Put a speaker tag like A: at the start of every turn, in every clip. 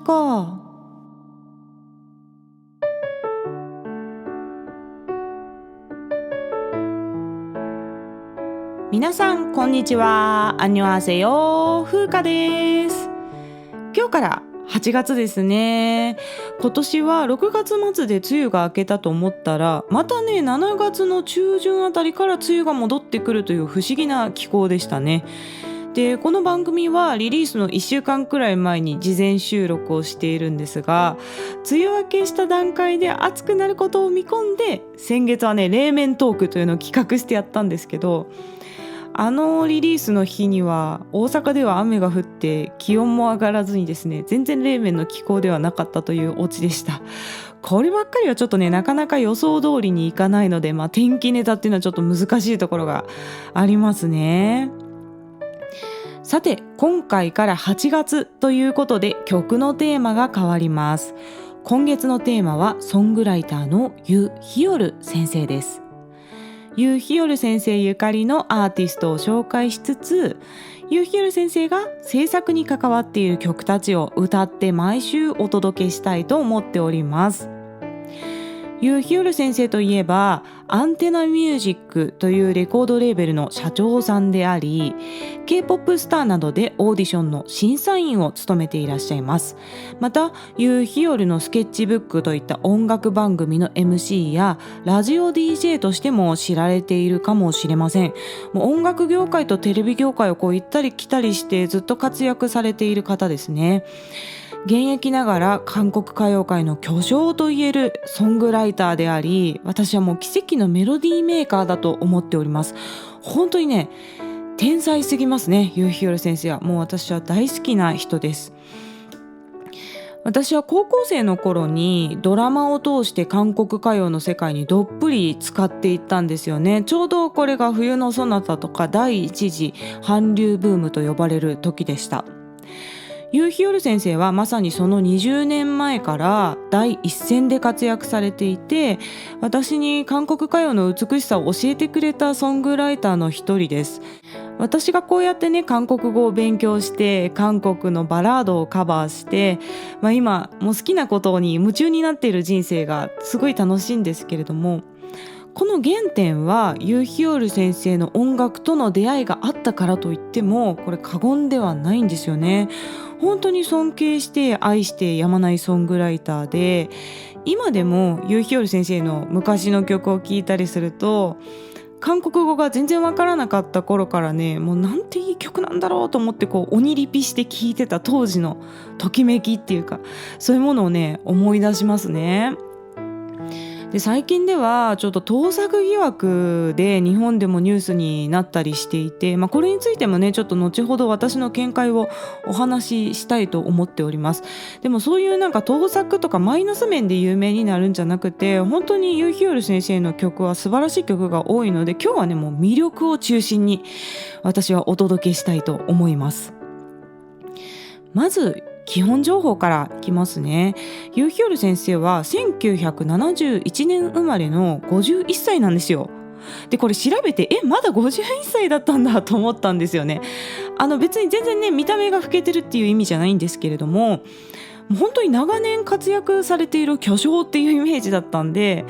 A: か。皆さんこんにちは。アンニョンハセヨ、風花です。今日から8月ですね。今年は6月末で梅雨が明けたと思ったら、またね7月の中旬あたりから梅雨が戻ってくるという不思議な気候でしたね。で、この番組はリリースの1週間くらい前に事前収録をしているんですが、梅雨明けした段階で暑くなることを見込んで、先月はね冷麺トークというのを企画してやったんですけど、リリースの日には大阪では雨が降って気温も上がらずにですね、全然冷麺の気候ではなかったというオチでした。こればっかりはちょっとねなかなか予想通りにいかないので、天気ネタっていうのはちょっと難しいところがありますね。さて、今回から8月ということで曲のテーマが変わります。今月のテーマはソングライターのユ・ヒヨル先生です。ユ・ヒヨル先生ゆかりのアーティストを紹介しつつ、ユ・ヒヨル先生が制作に関わっている曲たちを歌って毎週お届けしたいと思っております。ユ・ヒヨル先生といえばアンテナミュージックというレコードレーベルの社長さんであり、 K-POP スターなどでオーディションの審査員を務めていらっしゃいます。またユ・ヒヨルのスケッチブックといった音楽番組の MC やラジオ DJ としても知られているかもしれません。もう音楽業界とテレビ業界を行ったり来たりしてずっと活躍されている方ですね。現役ながら韓国歌謡界の巨匠といえるソングライターであり、私はもう奇跡のメロディーメーカーだと思っております。本当にね天才すぎますね。ユ・ヒヨル先生はもう私は大好きな人です。私は高校生の頃にドラマを通して韓国歌謡の世界にどっぷり使っていったんですよね。ちょうどこれが冬のソナタとか第一次韓流ブームと呼ばれる時でした。ユ・ヒヨル先生はまさにその20年前から第一線で活躍されていて、私に韓国歌謡の美しさを教えてくれたソングライターの一人です。私がこうやってね韓国語を勉強して韓国のバラードをカバーして、今もう好きなことに夢中になっている人生がすごい楽しいんですけれども、この原点はユ・ヒヨル先生の音楽との出会いがあったからといってもこれ過言ではないんですよね。本当に尊敬して愛してやまないソングライターで、今でもユ・ヒヨル先生の昔の曲を聴いたりすると、韓国語が全然わからなかった頃からね、もうなんていい曲なんだろうと思って鬼リピして聴いてた当時のときめきっていうか、そういうものをね思い出しますね。で、最近ではちょっと盗作疑惑で日本でもニュースになったりしていて、これについてもねちょっと後ほど私の見解をお話ししたいと思っております。でもそういう盗作とかマイナス面で有名になるんじゃなくて、本当にユ・ヒヨル先生の曲は素晴らしい曲が多いので、今日はねもう魅力を中心に私はお届けしたいと思います。まず基本情報からいきますね。ユ・ヒョル先生は1971年生まれの51歳なんですよ。で、これ調べてまだ51歳だったんだと思ったんですよね。別に全然ね見た目が老けてるっていう意味じゃないんですけれども、本当に長年活躍されている巨匠っていうイメージだったんで、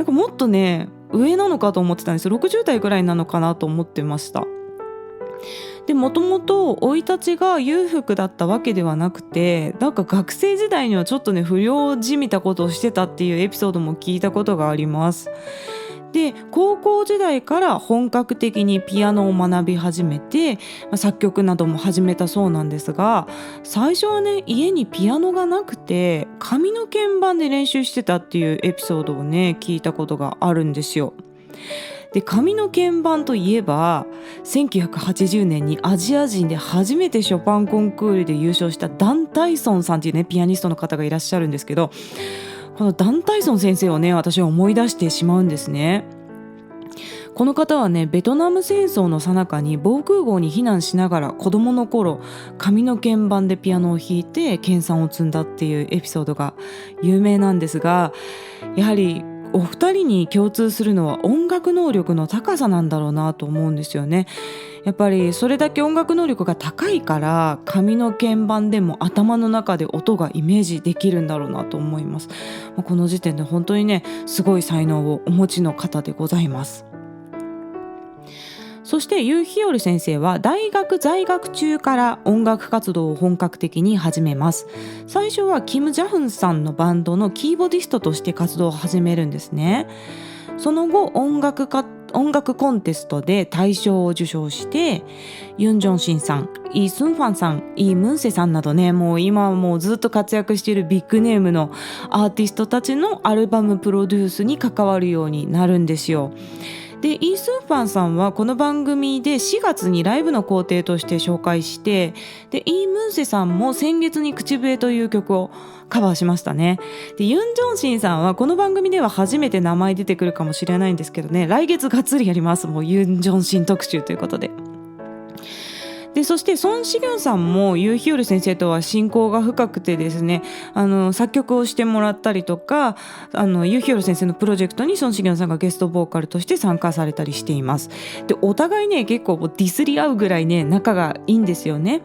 A: もっとね上なのかと思ってたんです。60代ぐらいなのかなと思ってました。で、もともと生い立ちが裕福だったわけではなくて、学生時代にはちょっとね不良じみたことをしてたっていうエピソードも聞いたことがあります。で、高校時代から本格的にピアノを学び始めて、作曲なども始めたそうなんですが、最初はね家にピアノがなくて紙の鍵盤で練習してたっていうエピソードをね聞いたことがあるんですよ。で、紙の鍵盤といえば1980年にアジア人で初めてショパンコンクールで優勝したダン・タイソンさんっていうねピアニストの方がいらっしゃるんですけど、このダン・タイソン先生をね私は思い出してしまうんですね。この方はねベトナム戦争の最中に防空壕に避難しながら子供の頃紙の鍵盤でピアノを弾いて研鑽を積んだっていうエピソードが有名なんですが、やはりお二人に共通するのは音楽能力の高さなんだろうなと思うんですよね。やっぱりそれだけ音楽能力が高いから紙の鍵盤でも頭の中で音がイメージできるんだろうなと思います。この時点で本当にねすごい才能をお持ちの方でございます。そしてユーヒヨル先生は大学在学中から音楽活動を本格的に始めます。最初はキム・ジャフンさんのバンドのキーボディストとして活動を始めるんですね。その後音楽コンテストで大賞を受賞してユン・ジョンシンさん、イ・スンファンさん、イ・ムンセさんなどね、もう今はもうずっと活躍しているビッグネームのアーティストたちのアルバムプロデュースに関わるようになるんですよ。でイ・スンファンさんはこの番組で4月にライブの工程として紹介して、でイ・ムンセさんも先月に口笛という曲をカバーしましたね。でユン・ジョンシンさんはこの番組では初めて名前出てくるかもしれないんですけどね、来月がっつりやります。もうユン・ジョンシン特集ということで。でそしてソン・シギョンさんもユーヒヨル先生とは親交が深くてですね、作曲をしてもらったりとか、ユーヒヨル先生のプロジェクトにソン・シギョンさんがゲストボーカルとして参加されたりしています。でお互いね結構ディスり合うぐらいね仲がいいんですよね。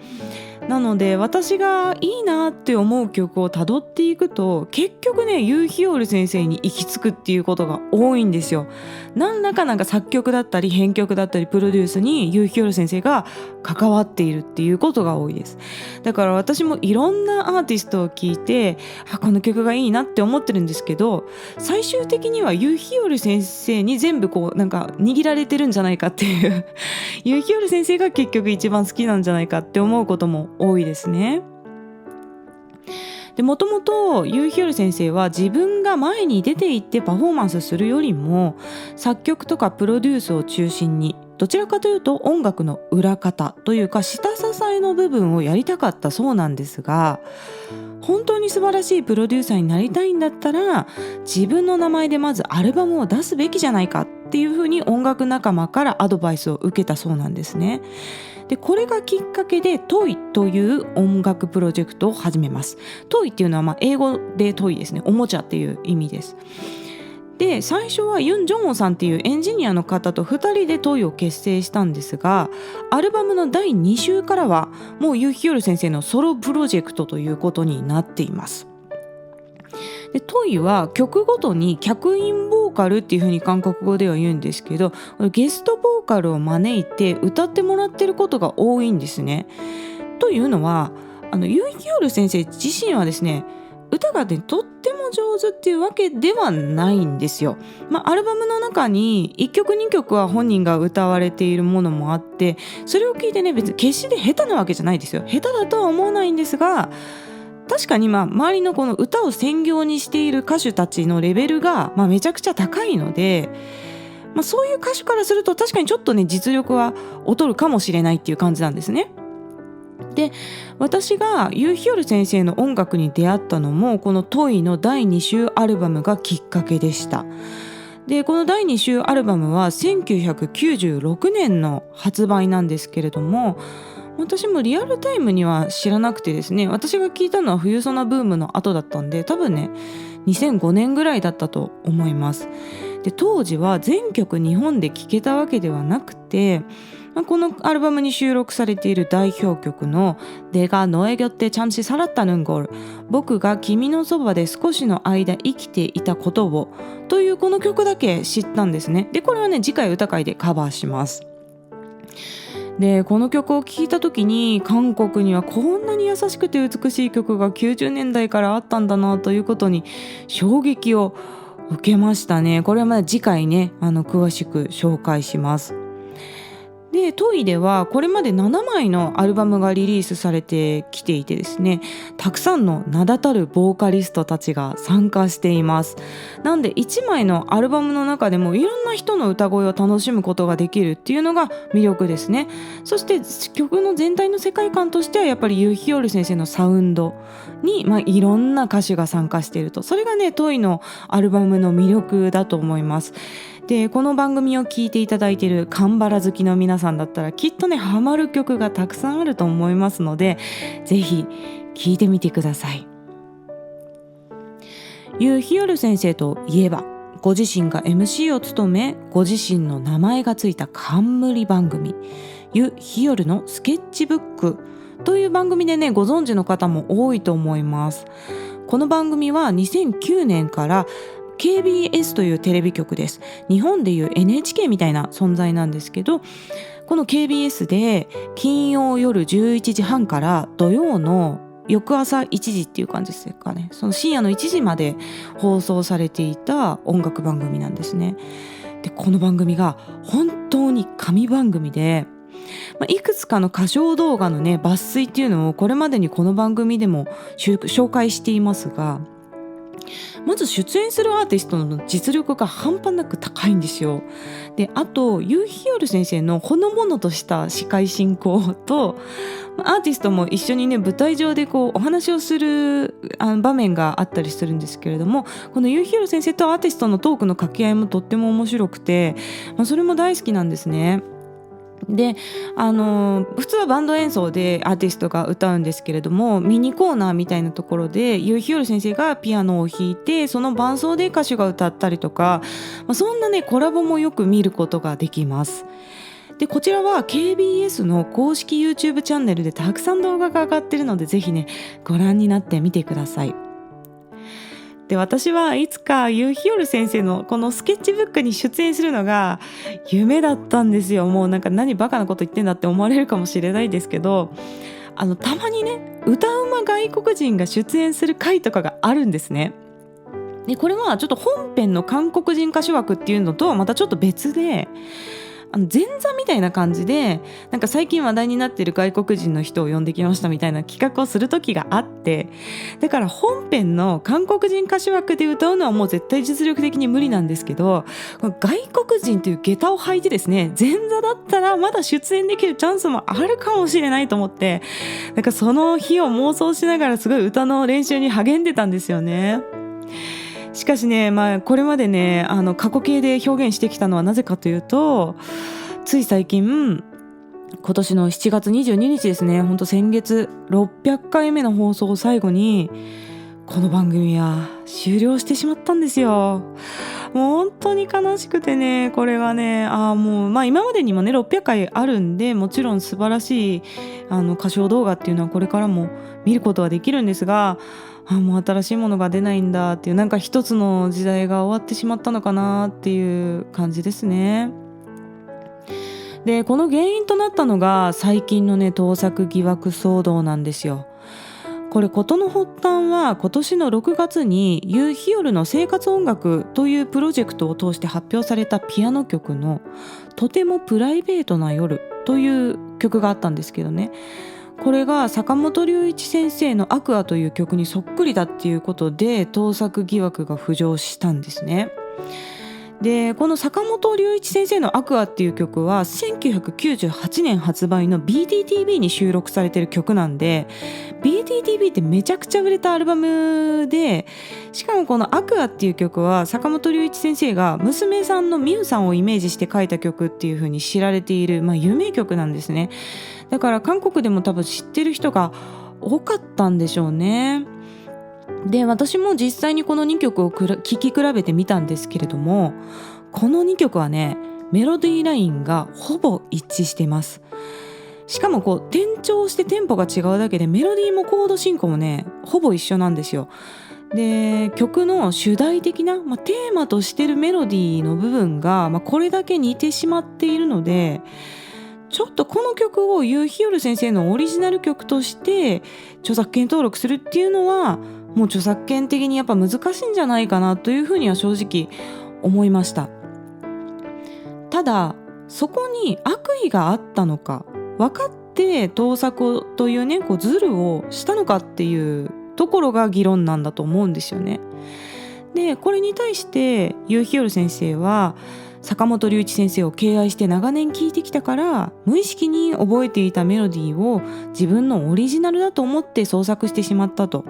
A: なので私がいいなって思う曲を辿っていくと結局ねユーヒヨル先生に行き着くっていうことが多いんですよ。何らかなんか作曲だったり編曲だったりプロデュースにユーヒヨル先生が関わっているっていうことが多いです。だから私もいろんなアーティストを聴いてこの曲がいいなって思ってるんですけど、最終的にはユーヒヨル先生に全部こうなんか握られてるんじゃないかっていうユーヒヨル先生が結局一番好きなんじゃないかって思うことも多いですね。でもともとユーヒヨル先生は自分が前に出て行ってパフォーマンスするよりも作曲とかプロデュースを中心にどちらかというと音楽の裏方というか下支えの部分をやりたかったそうなんですが、本当に素晴らしいプロデューサーになりたいんだったら自分の名前でまずアルバムを出すべきじゃないかっていうふうに音楽仲間からアドバイスを受けたそうなんですね。でこれがきっかけでトイという音楽プロジェクトを始めます。トイっていうのは英語でトイですね、おもちゃっていう意味です。で最初はユン・ジョンオさんっていうエンジニアの方と2人でトイを結成したんですが、アルバムの第2週からはもうユーヒヨル先生のソロプロジェクトということになっています。でトイは曲ごとに客員ボーカルっていう風に韓国語では言うんですけど、ゲストボーカルを招いて歌ってもらってることが多いんですね。というのはユーヒヨル先生自身はですね歌がねとっても上手っていうわけではないんですよ。アルバムの中に1曲2曲は本人が歌われているものもあって、それを聞いてね別に決して下手なわけじゃないですよ。下手だとは思わないんですが、確かに周りのこの歌を専業にしている歌手たちのレベルがめちゃくちゃ高いので、そういう歌手からすると確かにちょっとね実力は劣るかもしれないっていう感じなんですね。で私がユーヒヨル先生の音楽に出会ったのもこのトイの第2週アルバムがきっかけでした。でこの第2週アルバムは1996年の発売なんですけれども、私もリアルタイムには知らなくてですね、私が聞いたのは冬ソナブームの後だったんで多分ね2005年ぐらいだったと思います。で当時は全曲日本で聴けたわけではなくて、このアルバムに収録されている代表曲の내가 너의 곁에 잠시 살았다는 걸、僕が君のそばで少しの間生きていたことをというこの曲だけ知ったんですね。でこれはね次回歌会でカバーします。でこの曲を聴いた時に韓国にはこんなに優しくて美しい曲が90年代からあったんだなということに衝撃を受けましたね。これは次回ね詳しく紹介します。でトイではこれまで7枚のアルバムがリリースされてきていてですね、たくさんの名だたるボーカリストたちが参加しています。なんで1枚のアルバムの中でもいろんな人の歌声を楽しむことができるっていうのが魅力ですね。そして曲の全体の世界観としてはやっぱりユーヒヨル先生のサウンドに、いろんな歌手が参加していると、それがねトイのアルバムの魅力だと思います。でこの番組を聞いていただいているカンバラ好きの皆さんだったらきっとねハマる曲がたくさんあると思いますので、ぜひ聴いてみてください。ユーヒヨル先生といえばご自身が MC を務め、ご自身の名前がついた冠番組ユ・ヒヨルのスケッチブックという番組でね、ご存知の方も多いと思います。この番組は2009年から KBS というテレビ局です。日本でいう NHK みたいな存在なんですけど、この KBS で金曜夜11時半から土曜の翌朝1時っていう感じですかね。その深夜の1時まで放送されていた音楽番組なんですね。で、この番組が本当に神番組で、いくつかの歌唱動画のね抜粋っていうのをこれまでにこの番組でも紹介していますが、まず出演するアーティストの実力が半端なく高いんですよ。で、あとユーヒヨル先生のほのぼのとした司会進行と、アーティストも一緒にね舞台上でこうお話をする場面があったりするんですけれども、このユーヒヨル先生とアーティストのトークの掛け合いもとっても面白くて、それも大好きなんですね。で、普通はバンド演奏でアーティストが歌うんですけれども、ミニコーナーみたいなところでユーヒヨル先生がピアノを弾いて、その伴奏で歌手が歌ったりとか、そんなねコラボもよく見ることができます。で、こちらは KBS の公式 YouTube チャンネルでたくさん動画が上がってるので、ぜひねご覧になってみてください。で、私はいつかユーヒヨル先生のこのスケッチブックに出演するのが夢だったんですよ。もうなんか何バカなこと言ってんだって思われるかもしれないですけど、たまにね歌うま外国人が出演する回とかがあるんですね。で、これはちょっと本編の韓国人歌手枠っていうのとはまたちょっと別で、前座みたいな感じで、なんか最近話題になっている外国人の人を呼んできましたみたいな企画をする時があって、だから本編の韓国人歌手枠で歌うのはもう絶対実力的に無理なんですけど、外国人という下駄を履いてですね、前座だったらまだ出演できるチャンスもあるかもしれないと思って、なんかその日を妄想しながらすごい歌の練習に励んでたんですよね。しかしね、これまでね過去形で表現してきたのはなぜかというと、つい最近今年の7月22日ですね、ほんと先月600回目の放送を最後にこの番組は終了してしまったんですよ。もう本当に悲しくてね、これはねもう今までにもね600回あるんで、もちろん素晴らしい歌唱動画っていうのはこれからも見ることはできるんですが、もう新しいものが出ないんだっていう、なんか一つの時代が終わってしまったのかなっていう感じですね。で、この原因となったのが最近のね盗作疑惑騒動なんですよ。これ事の発端は今年の6月にユーヒヨルの生活音楽というプロジェクトを通して発表されたピアノ曲のとてもプライベートな夜という曲があったんですけどね、これが坂本龍一先生のアクアという曲にそっくりだっていうことで盗作疑惑が浮上したんですね。で、この坂本龍一先生のアクアっていう曲は1998年発売の BTTV に収録されてる曲なんで、 BTTV ってめちゃくちゃ売れたアルバムで、しかもこのアクアっていう曲は坂本龍一先生が娘さんのミウさんをイメージして書いた曲っていう風に知られている、有名曲なんですね。だから韓国でも多分知ってる人が多かったんでしょうね。で、私も実際にこの2曲を聴き比べてみたんですけれども、この2曲はねメロディーラインがほぼ一致しています。しかも転調してテンポが違うだけでメロディーもコード進行もねほぼ一緒なんですよ。で、曲の主題的な、テーマとしてるメロディーの部分が、これだけ似てしまっているので、ちょっとこの曲をユーヒヨル先生のオリジナル曲として著作権登録するっていうのはもう著作権的にやっぱ難しいんじゃないかなというふうには正直思いました。ただそこに悪意があったのか、分かって盗作というねズルをしたのかっていうところが議論なんだと思うんですよね。で、これに対してユーヒヨル先生は坂本龍一先生を敬愛して長年聴いてきたから、無意識に覚えていたメロディーを自分のオリジナルだと思って創作してしまったと。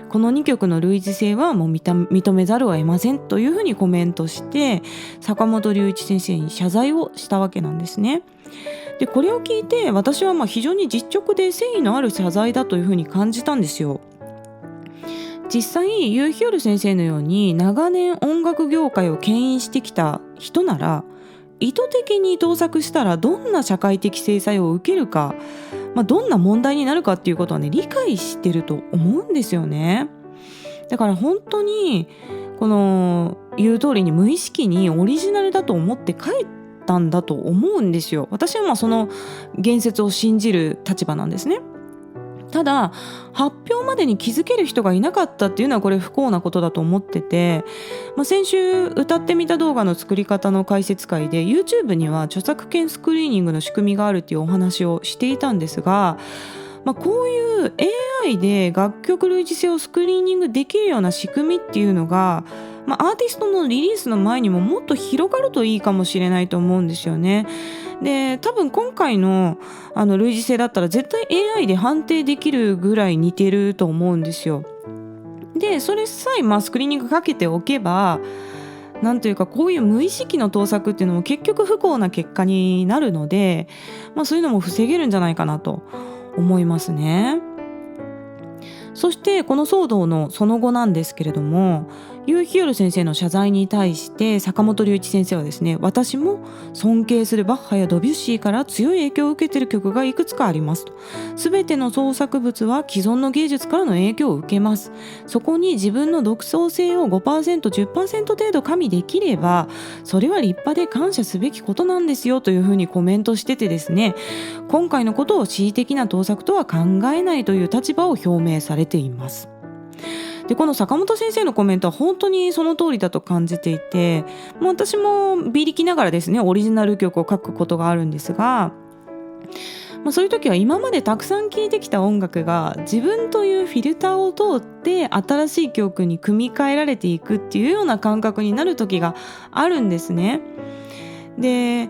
A: この2曲の類似性はもう認めざるを得ませんというふうにコメントして坂本龍一先生に謝罪をしたわけなんですね。で、これを聞いて私は非常に実直で誠意のある謝罪だというふうに感じたんですよ。実際ユーヒョル先生のように長年音楽業界を牽引してきた人なら、意図的に盗作したらどんな社会的制裁を受けるか、どんな問題になるかっていうことはね、理解してると思うんですよね。だから本当にこの言う通りに無意識にオリジナルだと思って書いたんだと思うんですよ。私はその言説を信じる立場なんですね。ただ発表までに気づける人がいなかったっていうのはこれ不幸なことだと思ってて、先週歌ってみた動画の作り方の解説会で YouTube には著作権スクリーニングの仕組みがあるっていうお話をしていたんですが、こういう AI で楽曲類似性をスクリーニングできるような仕組みっていうのが、アーティストのリリースの前にももっと広がるといいかもしれないと思うんですよね。で、多分今回の類似性だったら絶対 AI で判定できるぐらい似てると思うんですよ。で、それさえスクリーニングかけておけば、なんというかこういう無意識の盗作っていうのも結局不幸な結果になるので、そういうのも防げるんじゃないかなと思いますね。そしてこの騒動のその後なんですけれども、ユーヒヨル先生の謝罪に対して坂本龍一先生はですね、私も尊敬するバッハやドビュッシーから強い影響を受けている曲がいくつかありますと。全ての創作物は既存の芸術からの影響を受けます。そこに自分の独創性を 5%、10% 程度加味できれば、それは立派で感謝すべきことなんですよというふうにコメントしててですね、今回のことを恣意的な盗作とは考えないという立場を表明されています。で、この坂本先生のコメントは本当にその通りだと感じていて、私も微力ながらですねオリジナル曲を書くことがあるんですが、そういう時は今までたくさん聴いてきた音楽が自分というフィルターを通って新しい曲に組み替えられていくっていうような感覚になる時があるんですね。で、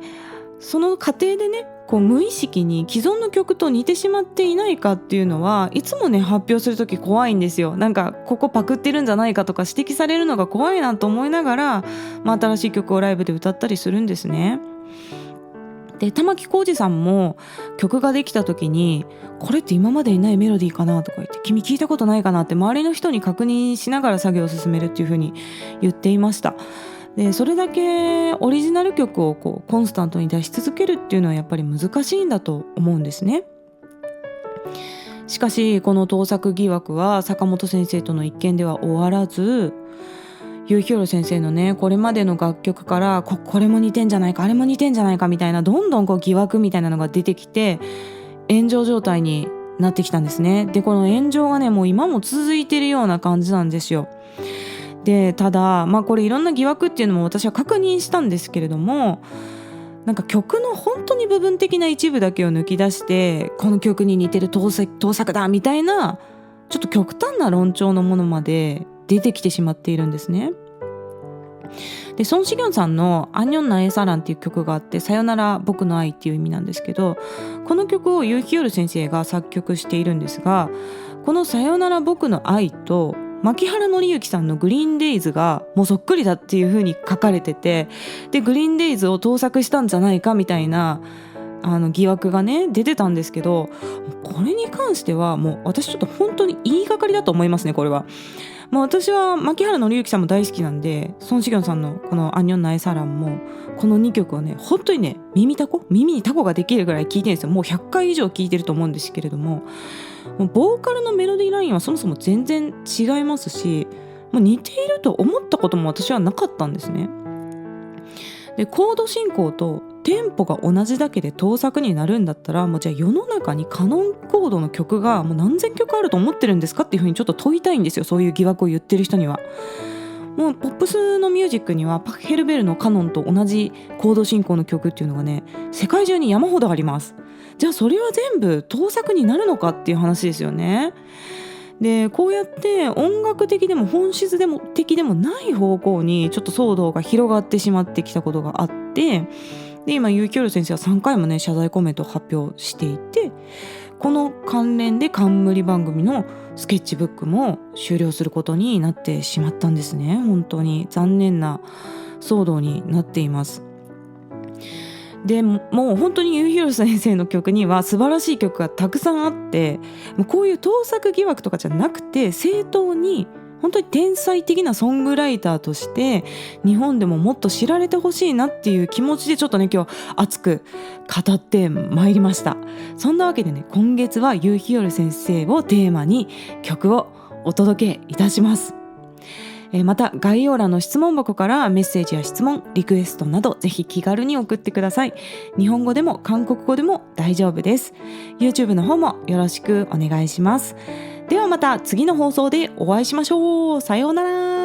A: その過程でね、無意識に既存の曲と似てしまっていないかっていうのはいつもね発表するとき怖いんですよ。なんかここパクってるんじゃないかとか指摘されるのが怖いなと思いながら、新しい曲をライブで歌ったりするんですね。で、玉置浩二さんも曲ができた時にこれって今までにないメロディーかなとか言って、君聞いたことないかなって周りの人に確認しながら作業を進めるっていう風に言っていました。で、それだけオリジナル曲をコンスタントに出し続けるっていうのはやっぱり難しいんだと思うんですね。しかしこの盗作疑惑は坂本先生との一件では終わらず、ユーヒョル先生のねこれまでの楽曲からこれも似てんじゃないかあれも似てんじゃないかみたいなどんどん疑惑みたいなのが出てきて炎上状態になってきたんですね。で、この炎上がねもう今も続いてるような感じなんですよ。で、ただこれいろんな疑惑っていうのも私は確認したんですけれども、なんか曲の本当に部分的な一部だけを抜き出してこの曲に似てる盗作だみたいなちょっと極端な論調のものまで出てきてしまっているんですね。で、ソン・シギョンさんのアンニョンナエサランっていう曲があって、さよなら僕の愛っていう意味なんですけど、この曲をユーヒヨル先生が作曲しているんですが、このさよなら僕の愛と牧原紀之さんのグリーンデイズがもうそっくりだっていう風に書かれてて、でグリーンデイズを盗作したんじゃないかみたいな疑惑がね出てたんですけど、これに関してはもう私ちょっと本当に言いがかりだと思いますね。これは私は牧原紀之さんも大好きなんで、ソン・シギョンさんのこのアンニョンナエサランもこの2曲はね本当にね耳にタコができるぐらい聴いてるんですよ。もう100回以上聴いてると思うんですけれども、ボーカルのメロディーラインはそもそも全然違いますし、似ていると思ったことも私はなかったんですね。で、コード進行とテンポが同じだけで盗作になるんだったら、じゃあ世の中にカノンコードの曲がもう何千曲あると思ってるんですかっていうふうにちょっと問いたいんですよ。そういう疑惑を言ってる人には。もうポップスのミュージックにはパッヘルベルのカノンと同じコード進行の曲っていうのがね世界中に山ほどあります。じゃあそれは全部盗作になるのかっていう話ですよね。で、こうやって音楽的でも本質的でもない方向にちょっと騒動が広がってしまってきたことがあって、で今ユーキョル先生は3回もね謝罪コメントを発表していて、この関連で冠番組のスケッチブックも終了することになってしまったんですね。本当に残念な騒動になっています。でもう本当にユーヒロ先生の曲には素晴らしい曲がたくさんあって、もうこういう盗作疑惑とかじゃなくて正当に本当に天才的なソングライターとして日本でももっと知られてほしいなっていう気持ちでちょっとね今日熱く語ってまいりました。そんなわけでね、今月はユーヒヨル先生をテーマに曲をお届けいたします。また概要欄の質問箱からメッセージや質問、リクエストなどぜひ気軽に送ってください。日本語でも韓国語でも大丈夫です。 YouTube の方もよろしくお願いします。ではまた次の放送でお会いしましょう。さようなら。